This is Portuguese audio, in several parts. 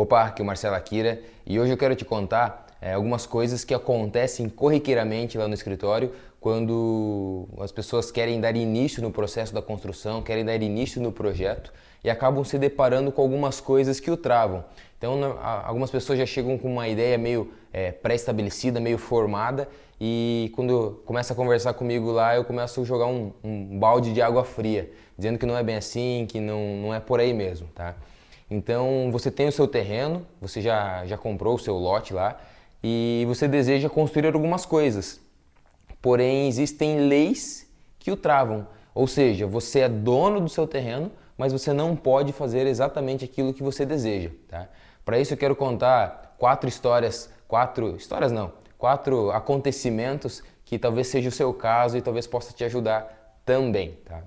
Opa, aqui é o Marcelo Akira e hoje eu quero te contar algumas coisas que acontecem corriqueiramente lá no escritório quando as pessoas querem dar início no processo da construção, querem dar início no projeto e acabam se deparando com algumas coisas que o travam. Então, algumas pessoas já chegam com uma ideia meio pré-estabelecida, meio formada, e quando começa a conversar comigo lá, eu começo a jogar um balde de água fria, dizendo que não é bem assim, que não é por aí mesmo, tá? Então, você tem o seu terreno, você já comprou o seu lote lá e você deseja construir algumas coisas. Porém, existem leis que o travam. Ou seja, você é dono do seu terreno, mas você não pode fazer exatamente aquilo que você deseja, tá? Para isso eu quero contar quatro acontecimentos que talvez seja o seu caso e talvez possa te ajudar também, tá?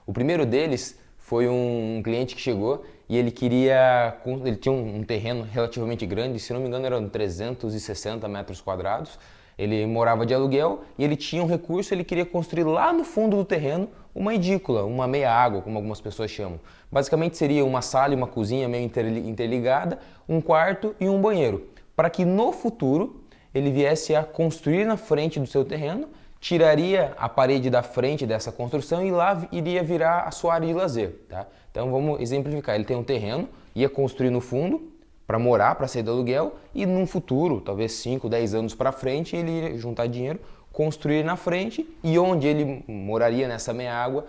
O primeiro deles foi um cliente que chegou e ele tinha um terreno relativamente grande, se não me engano eram 360 metros quadrados, ele morava de aluguel e ele tinha um recurso, ele queria construir lá no fundo do terreno uma edícula, uma meia-água, como algumas pessoas chamam. Basicamente seria uma sala e uma cozinha meio interligada, um quarto e um banheiro, para que no futuro ele viesse a construir na frente do seu terreno, tiraria a parede da frente dessa construção e lá iria virar a sua área de lazer, tá? Então vamos exemplificar, ele tem um terreno, ia construir no fundo para morar, para sair do aluguel e num futuro, talvez 5, 10 anos para frente, ele iria juntar dinheiro, construir na frente e onde ele moraria nessa meia-água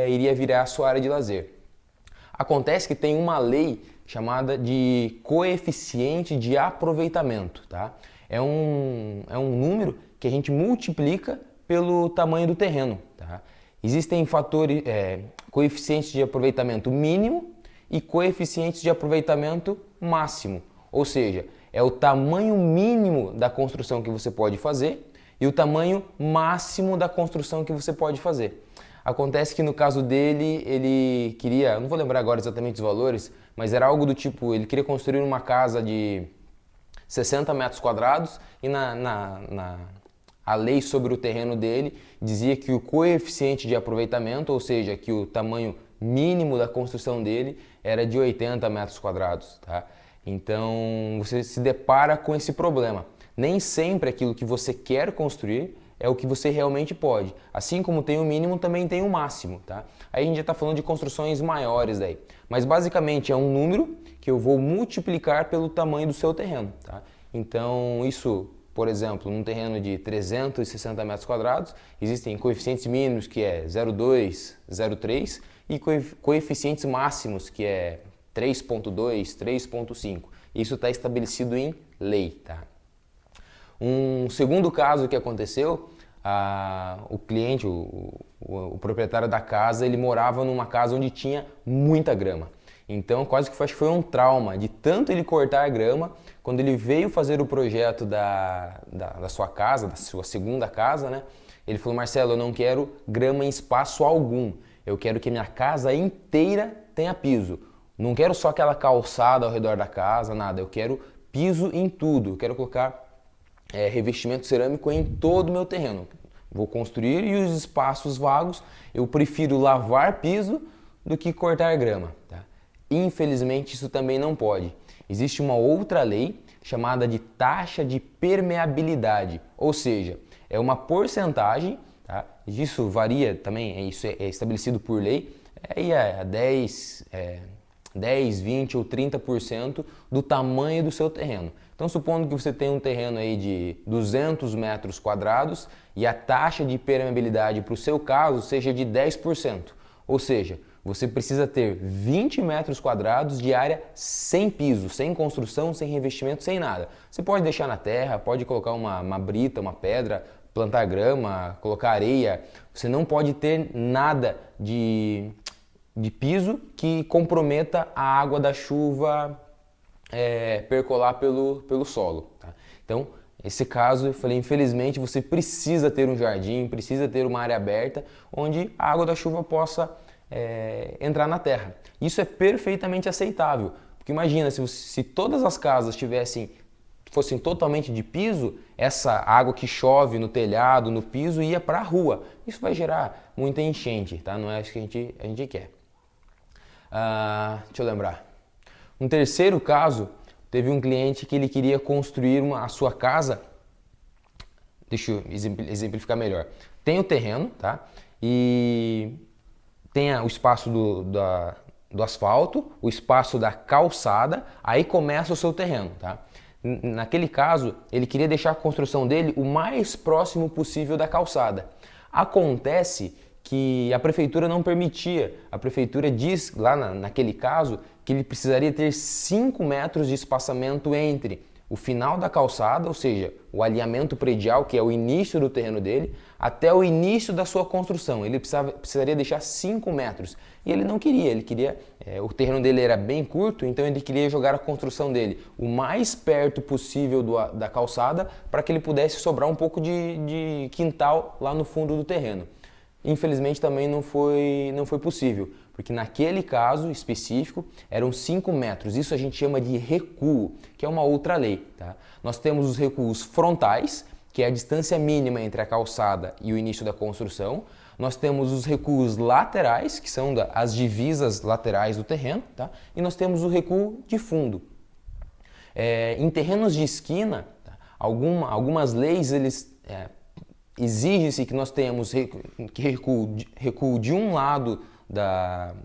iria virar a sua área de lazer. Acontece que tem uma lei chamada de coeficiente de aproveitamento, tá? É um número que a gente multiplica pelo tamanho do terreno, tá? Existem coeficientes de aproveitamento mínimo e coeficientes de aproveitamento máximo, ou seja, é o tamanho mínimo da construção que você pode fazer e o tamanho máximo da construção que você pode fazer. Acontece que no caso dele, ele queria, não vou lembrar agora exatamente os valores, mas era algo do tipo, ele queria construir uma casa de 60 metros quadrados e a lei sobre o terreno dele dizia que o coeficiente de aproveitamento, ou seja, que o tamanho mínimo da construção dele era de 80 metros quadrados, tá? Então você se depara com esse problema. Nem sempre aquilo que você quer construir é o que você realmente pode. Assim como tem o mínimo, também tem o máximo, tá? Aí a gente já está falando de construções maiores daí. Mas basicamente é um número que eu vou multiplicar pelo tamanho do seu terreno, tá? Então isso, por exemplo, num terreno de 360 metros quadrados, existem coeficientes mínimos que é 0,2, 0,3 e coeficientes máximos que é 3,2, 3,5. Isso está estabelecido em lei, tá? Um segundo caso que aconteceu, o cliente, o proprietário da casa, ele morava numa casa onde tinha muita grama. Então quase que acho que foi um trauma de tanto ele cortar a grama. Quando ele veio fazer o projeto da sua casa, da sua segunda casa, né? Ele falou: Marcelo, eu não quero grama em espaço algum. Eu quero que minha casa inteira tenha piso. Não quero só aquela calçada ao redor da casa, nada. Eu quero piso em tudo. Eu quero colocar revestimento cerâmico em todo o meu terreno. Vou construir e os espaços vagos eu prefiro lavar piso do que cortar grama, tá? Infelizmente isso também não pode. Existe uma outra lei chamada de taxa de permeabilidade, ou seja, é uma porcentagem, tá? Isso varia também, isso é estabelecido por lei, é 10, 20 ou 30% do tamanho do seu terreno. Então, supondo que você tem um terreno aí de 200 metros quadrados e a taxa de permeabilidade para o seu caso seja de 10%. Ou seja, você precisa ter 20 metros quadrados de área sem piso, sem construção, sem revestimento, sem nada. Você pode deixar na terra, pode colocar uma brita, uma pedra, plantar grama, colocar areia. Você não pode ter nada de piso que comprometa a água da chuva percolar pelo solo, tá? Então, esse caso, eu falei, infelizmente você precisa ter um jardim, precisa ter uma área aberta onde a água da chuva possa entrar na terra. Isso é perfeitamente aceitável, porque imagina se todas as casas fossem totalmente de piso, essa água que chove no telhado, no piso, ia para a rua. Isso vai gerar muita enchente, tá? Não é isso que a gente quer. Deixa eu lembrar. Um terceiro caso, teve um cliente que ele queria construir a sua casa. Deixa eu exemplificar melhor. Tem o terreno, tá? E tem o espaço do asfalto, o espaço da calçada, aí começa o seu terreno, tá? Naquele caso, ele queria deixar a construção dele o mais próximo possível da calçada. Acontece que a prefeitura não permitia. A prefeitura diz, lá naquele caso, que ele precisaria ter 5 metros de espaçamento entre o final da calçada, ou seja, o alinhamento predial, que é o início do terreno dele, até o início da sua construção. Ele precisaria deixar 5 metros. E ele não queria, o terreno dele era bem curto, então ele queria jogar a construção dele o mais perto possível da calçada para que ele pudesse sobrar um pouco de quintal lá no fundo do terreno. Infelizmente também não foi possível, porque naquele caso específico eram 5 metros. Isso a gente chama de recuo, que é uma outra lei. Tá? Nós temos os recuos frontais, que é a distância mínima entre a calçada e o início da construção. Nós temos os recuos laterais, que são as divisas laterais do terreno. Tá? E nós temos o recuo de fundo. Em terrenos de esquina, tá? Algumas leis exige-se que nós tenhamos recuo de um lado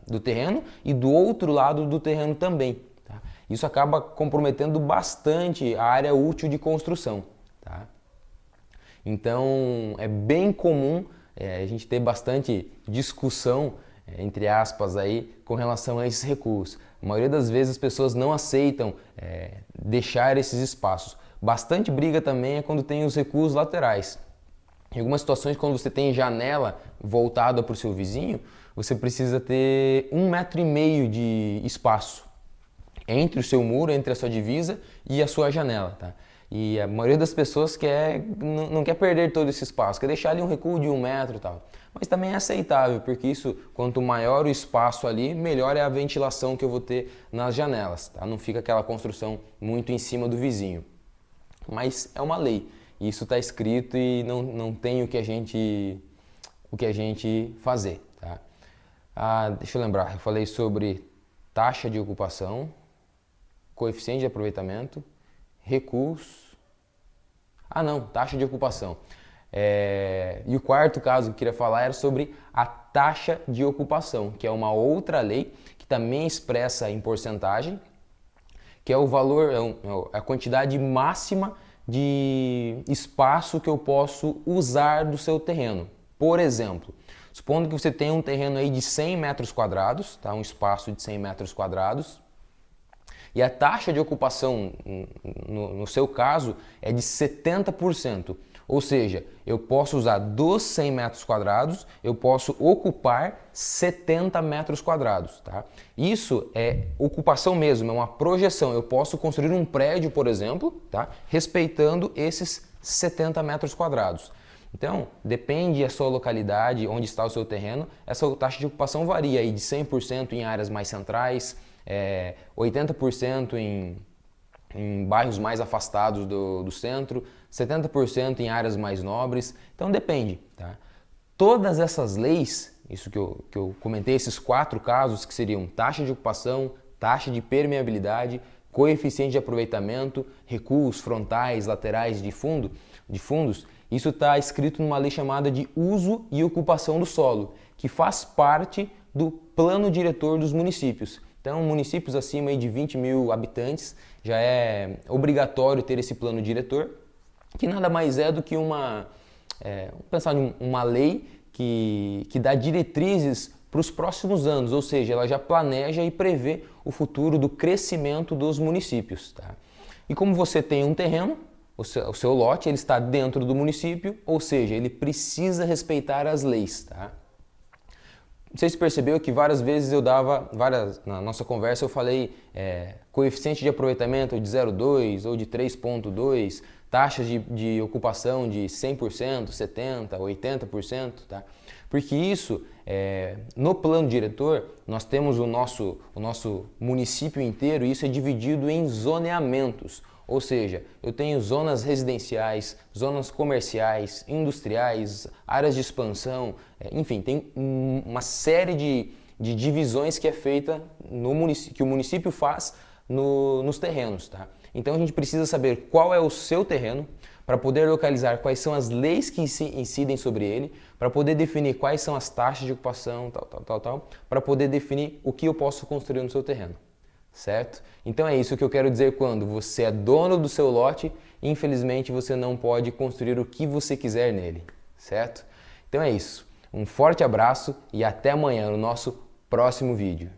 do terreno e do outro lado do terreno também. Tá? Isso acaba comprometendo bastante a área útil de construção. Tá? Então é bem comum a gente ter bastante discussão, entre aspas, aí, com relação a esses recuos. A maioria das vezes as pessoas não aceitam deixar esses espaços. Bastante briga também é quando tem os recuos laterais. Em algumas situações, quando você tem janela voltada para o seu vizinho, você precisa ter 1,5 m de espaço entre o seu muro, entre a sua divisa e a sua janela. Tá? E a maioria das pessoas não quer perder todo esse espaço, quer deixar ali um recuo de 1 metro e tal. Mas também é aceitável, porque isso, quanto maior o espaço ali, melhor é a ventilação que eu vou ter nas janelas. Tá? Não fica aquela construção muito em cima do vizinho. Mas é uma lei. Isso está escrito e não tem o que a gente fazer. Tá? Deixa eu lembrar, eu falei sobre taxa de ocupação, coeficiente de aproveitamento, recuos. Taxa de ocupação. E o quarto caso que eu queria falar era sobre a taxa de ocupação, que é uma outra lei que também expressa em porcentagem, que é o valor, a quantidade máxima de espaço que eu posso usar do seu terreno. Por exemplo, supondo que você tenha um terreno aí de 100 metros quadrados, tá? Um espaço de 100 metros quadrados, e a taxa de ocupação, no seu caso, é de 70%. Ou seja, eu posso usar dos 100 metros quadrados, eu posso ocupar 70 metros quadrados. Tá? Isso é ocupação mesmo, é uma projeção. Eu posso construir um prédio, por exemplo, tá? Respeitando esses 70 metros quadrados. Então, depende da sua localidade, onde está o seu terreno, essa taxa de ocupação varia aí de 100% em áreas mais centrais, 80% em bairros mais afastados do centro, 70% em áreas mais nobres, então depende. Tá? Todas essas leis, isso que eu comentei, esses 4 casos que seriam taxa de ocupação, taxa de permeabilidade, coeficiente de aproveitamento, recuos frontais, laterais de fundos, isso está escrito numa lei chamada de uso e ocupação do solo, que faz parte do plano diretor dos municípios. Então, municípios acima aí de 20 mil habitantes, já é obrigatório ter esse plano diretor, que nada mais é do que vamos pensar em uma lei que dá diretrizes para os próximos anos, ou seja, ela já planeja e prevê o futuro do crescimento dos municípios. Tá? E como você tem um terreno, o seu lote ele está dentro do município, ou seja, ele precisa respeitar as leis. Tá? Não sei se percebeu que várias vezes na nossa conversa eu falei coeficiente de aproveitamento de 0,2 ou de 3,2, taxas de ocupação de 100%, 70%, 80%, tá? Porque isso, no plano diretor, nós temos o nosso município inteiro e isso é dividido em zoneamentos. Ou seja, eu tenho zonas residenciais, zonas comerciais, industriais, áreas de expansão, enfim, tem uma série de divisões que é feita que o município faz nos terrenos, tá? Então a gente precisa saber qual é o seu terreno para poder localizar quais são as leis que incidem sobre ele, para poder definir quais são as taxas de ocupação, para poder definir o que eu posso construir no seu terreno, certo? Então é isso que eu quero dizer quando você é dono do seu lote, infelizmente você não pode construir o que você quiser nele, certo? Então é isso. Um forte abraço e até amanhã no nosso próximo vídeo.